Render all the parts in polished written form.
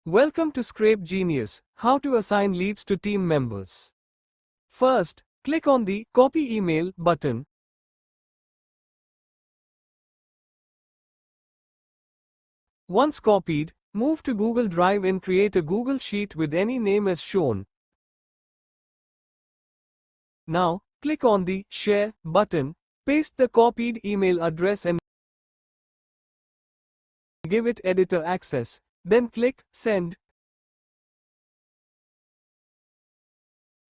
Welcome to Scrape Genius, how to assign leads to team members. First, click on the Copy Email button. Once copied, move to Google Drive and create a Google Sheet with any name as shown. Now, click on the Share button, paste the copied email address and give it editor access. Then click Send.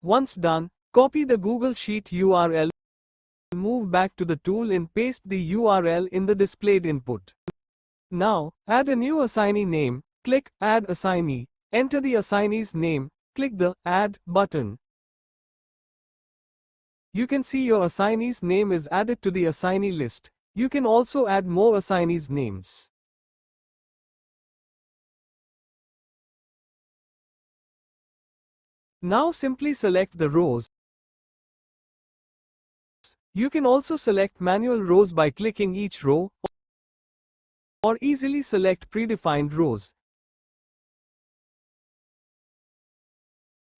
Once done, copy the Google Sheet URL, move back to the tool and paste the URL in the displayed input. Now, add a new assignee name, click Add Assignee, enter the assignee's name, click the Add button. You can see your assignee's name is added to the assignee list. You can also add more assignees' names. Now simply select the rows. You can also select manual rows by clicking each row, or easily select predefined rows.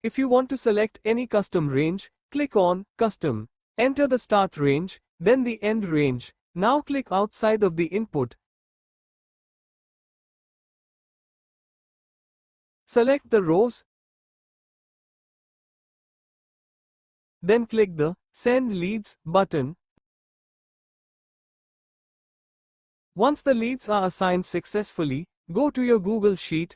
If you want to select any custom range, click on Custom. Enter the start range, then the end range. Now click outside of the input. Select the rows. Then click the Send Leads button. Once the leads are assigned successfully, go to your Google Sheet,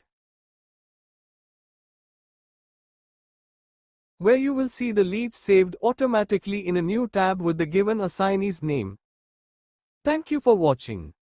where you will see the leads saved automatically in a new tab with the given assignee's name. Thank you for watching.